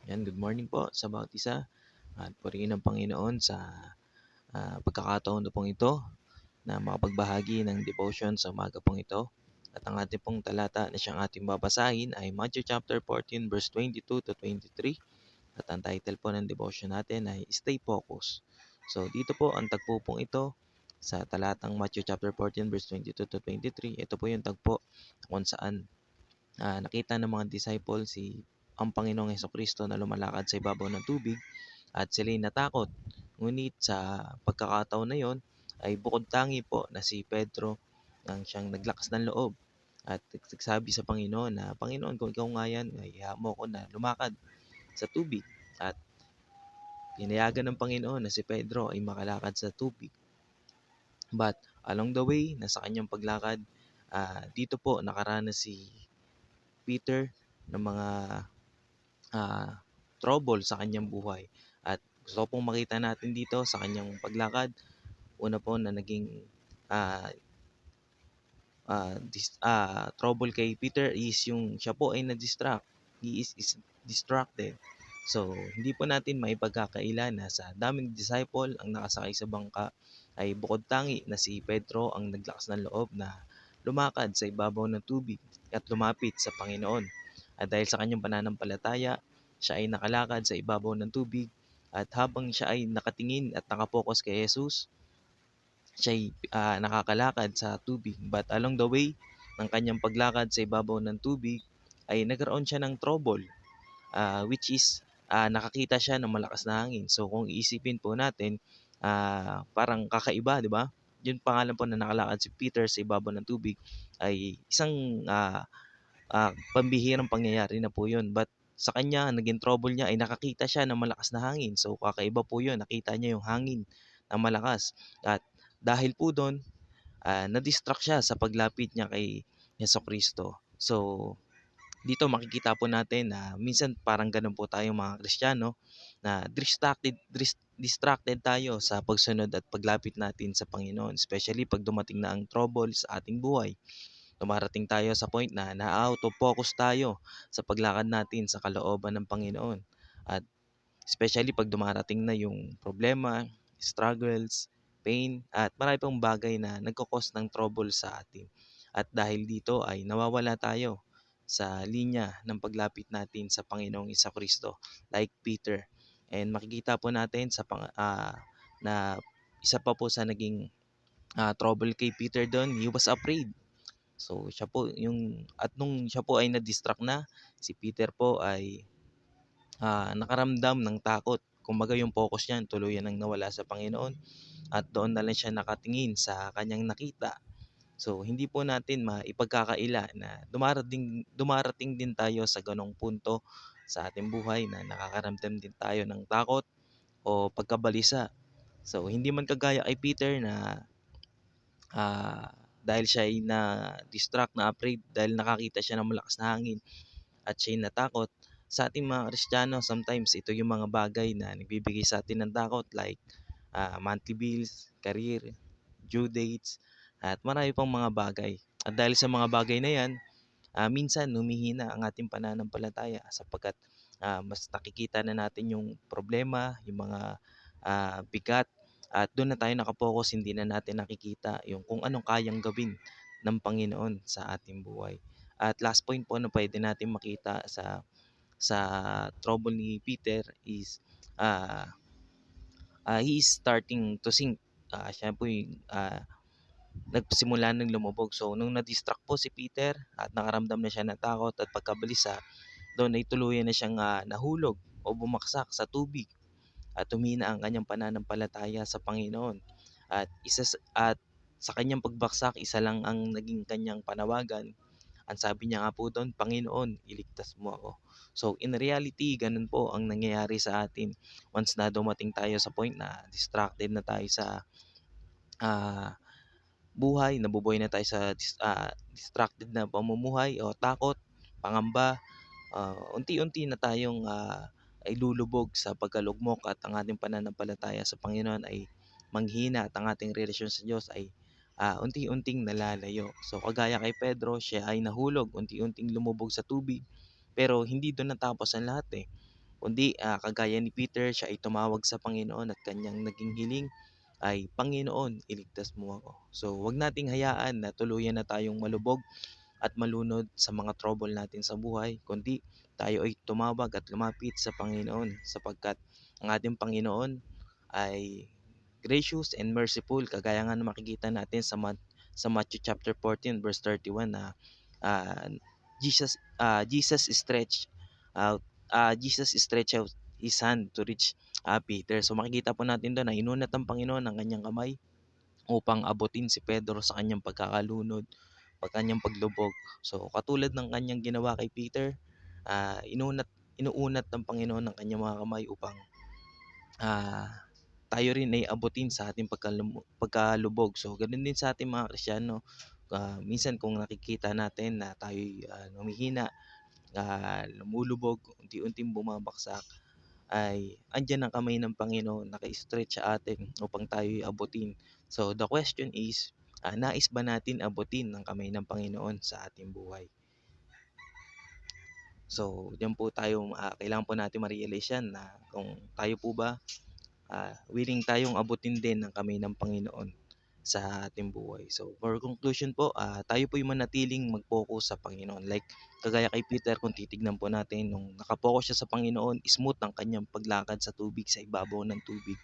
Yan, good morning po sa bawat isa at purihin ng Panginoon sa pagkakataon na pong ito na makapagbahagi ng devotion sa umaga pong ito. At ang ating pong talata na siyang ating babasahin ay Matthew chapter 14 verse 22 to 23. At ang title po ng devotion natin ay Stay Focused. So dito po ang tagpo pong ito sa talatang Matthew chapter 14 verse 22 to 23. Ito po yung tagpo kung saan nakita ng mga disciple ang Panginoong Hesukristo na lumalakad sa ibabaw ng tubig at sila'y natakot. Ngunit sa pagkakataon na yon ay bukod tangi po na si Pedro ang siyang naglakas ng loob at nagsabi sa Panginoon na, Panginoon, kung ikaw nga yan, ay mo ko na lumakad sa tubig. At pinayagan ng Panginoon na si Pedro ay makalakad sa tubig. But along the way, nasa kanyang paglakad, dito po nakaranas si Peter ng mga trouble sa kanyang buhay. At gusto ko pong makita natin dito sa kanyang paglakad, una po na naging ah, trouble kay Peter is yung siya po ay na-distract. He is distracted. So, hindi po natin maipagkakaila na sa daming disciple ang nakasakay sa bangka ay bukod tangi na si Pedro ang naglakas ng loob na lumakad sa ibabaw ng tubig at lumapit sa Panginoon. At dahil sa kanyang pananampalataya, siya ay nakalakad sa ibabaw ng tubig at habang siya ay nakatingin at nakapokus kay Jesus, siya'y nakakalakad sa tubig. But along the way ng kanyang paglakad sa ibabaw ng tubig ay nagkaroon siya ng trouble, which is nakakita siya ng malakas na hangin. So kung iisipin po natin, parang kakaiba, di ba? Yung pangalan po na nakalakad si Peter sa ibabaw ng tubig ay isang pambihirang pangyayari na po yun. But sa kanya, naging trouble niya ay nakakita siya ng malakas na hangin. So kakaiba po yun, nakita niya yung hangin na malakas. At dahil po doon, na-distract siya sa paglapit niya kay Kristo. So dito makikita po natin na minsan parang ganun po tayong mga Kristiyano na distracted tayo sa pagsunod at paglapit natin sa Panginoon, especially pag dumating na ang trouble sa ating buhay. Dumarating tayo sa point na na-out of focus tayo sa paglakad natin sa kalooban ng Panginoon. At especially pag dumarating na yung problema, struggles, pain, at marami pang bagay na nagkakos ng trouble sa atin. At dahil dito ay nawawala tayo sa linya ng paglapit natin sa Panginoong Kristo like Peter. And makikita po natin na isa pa po sa naging trouble kay Peter doon, he was afraid. So siya po yung at nung siya po ay na-distract na, si Peter po ay nakaramdam ng takot. Kumbaga yung focus niya tuluyan nang nawala sa Panginoon at doon na lang siya nakatingin sa kanyang nakita. So hindi po natin maipagkakaila na dumarating din tayo sa ganong punto sa ating buhay na nakakaramdam din tayo ng takot o pagkabalisa. So hindi man kagaya kay Peter na dahil siya ay na-distract, na-afraid dahil nakakita siya ng malakas na hangin at siya'y natakot. Sa ating mga Kristiyano, sometimes ito yung mga bagay na nagbibigay sa atin ng takot like monthly bills, career, due dates, at marami pang mga bagay. At dahil sa mga bagay na yan, minsan humihina ang ating pananampalataya sapagkat mas nakikita na natin yung problema, yung mga bigat, at doon na tayo nakapokus, hindi na natin nakikita yung kung anong kayang gawin ng Panginoon sa ating buhay. At last point po na pwede natin makita sa trouble ni Peter is he is starting to sink. Siya po yung nagsimula ng lumubog. So nung na-distract po si Peter at nakaramdam na siya ng takot at pagkabalisa, doon ay tuluyan na siyang nahulog o bumaksak sa tubig at humina ang kanyang pananampalataya sa Panginoon. At sa kanyang pagbaksak, isa lang ang naging kanyang panawagan. Ang sabi niya nga po doon, Panginoon, iligtas mo ako. So in reality, ganun po ang nangyayari sa atin once na dumating tayo sa point na distracted na tayo sa ah, buhay, nabubuhay na tayo sa distracted na pamumuhay o takot, pangamba, unti-unti na tayong ay lulubog sa pagkalugmok at ang ating pananampalataya sa Panginoon ay manghina at ang ating relasyon sa Diyos ay unti-unting nalalayo. So kagaya kay Pedro, siya ay nahulog, unti-unting lumubog sa tubig. Pero hindi doon natapos ang lahat eh. kundi kagaya ni Peter, siya ay tumawag sa Panginoon at kanyang naging hiling ay, Panginoon, iligtas mo ako. So, wag nating hayaan na tuluyan na tayong malubog at malunod sa mga trouble natin sa buhay, kundi tayo ay tumawag at lumapit sa Panginoon sapagkat ang ating Panginoon ay gracious and merciful, kagaya nga na makikita natin sa Matthew chapter 14 verse 31 na ah, Jesus stretched out his hand to reach Peter. So makikita po natin doon na inunat ng Panginoon ang kanyang kamay upang abutin si Pedro sa kanyang pagkakalunod, kanyang paglubog. So katulad ng kanyang ginawa kay Peter, inuunat ng Panginoon ang kanyang mga kamay upang ah, tayo rin ay abutin sa ating pagkalubog. So ganoon din sa ating mga Kristiyano. Minsan kung nakikita natin na tayo humihina, lumulubog, unti-unting bumabaksak, ay andyan ang kamay ng Panginoon naka-stretch sa atin upang tayo'y abutin. So the question is, nais ba natin abutin ng kamay ng Panginoon sa ating buhay? So diyan po tayo, kailangan po natin ma-realize yan na kung tayo po ba willing tayong abutin din ng kamay ng Panginoon sa ating buhay. So for conclusion po, tayo po yung manatiling mag-focus sa Panginoon. Like kagaya kay Peter, kung titignan po natin, nung nakapokus siya sa Panginoon, smooth ang kanyang paglakad sa tubig, sa ibabaw ng tubig.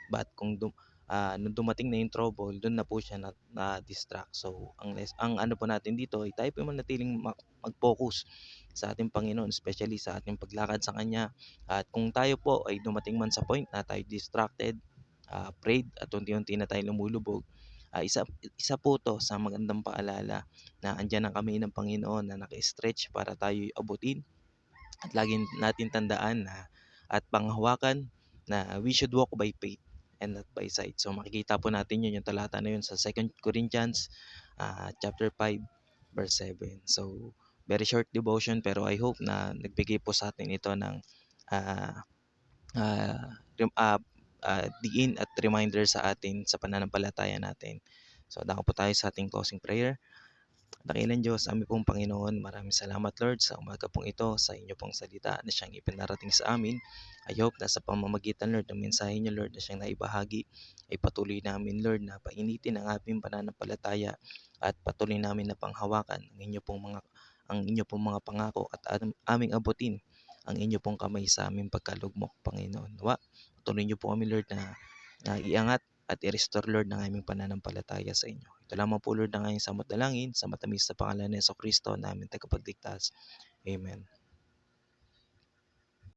But nung dumating na yung trouble, doon na po siya na-distract. So ang ano po natin dito ay tayo po yung manatiling mag-focus sa ating Panginoon, especially sa ating paglakad sa Kanya. At kung tayo po ay dumating man sa point na tayo distracted, prayed, at unti-unti na tayo lumulubog, isa po to sa magandang paalala na andyan ang kamay ng Panginoon na naka-stretch para tayo abutin, at lagi natin tandaan at panghawakan na we should walk by faith and not by sight. So makikita po natin yun, yung talata na yun sa 2 Corinthians chapter 5 verse 7. So very short devotion, pero I hope na nagbigay po sa atin ito ng ah, ah, diin at reminder sa atin sa pananampalataya natin. So dako po tayo sa ating closing prayer. Dakilang Diyos, aming pong Panginoon, maraming salamat Lord sa umaga pong ito, sa inyo pong salita na siyang ipinarating sa amin. I hope na sa pamamagitan Lord ng mensahe niyo Lord na siyang naibahagi, ay patuloy namin Lord na painitin ang aming pananampalataya at patuloy namin na panghawakan ang inyo pong mga pangako at aming abutin ang inyo pong kamay sa aming pagkalugmok, Panginoon. Nawa, patuloy niyo po kami Lord na iangat at i-restore Lord ng aming pananampalataya sa inyo. Ito lamang po Lord ang aming samot dalangin sa matamis na pangalan ni Jesucristo na aming tagapagligtas. Amen.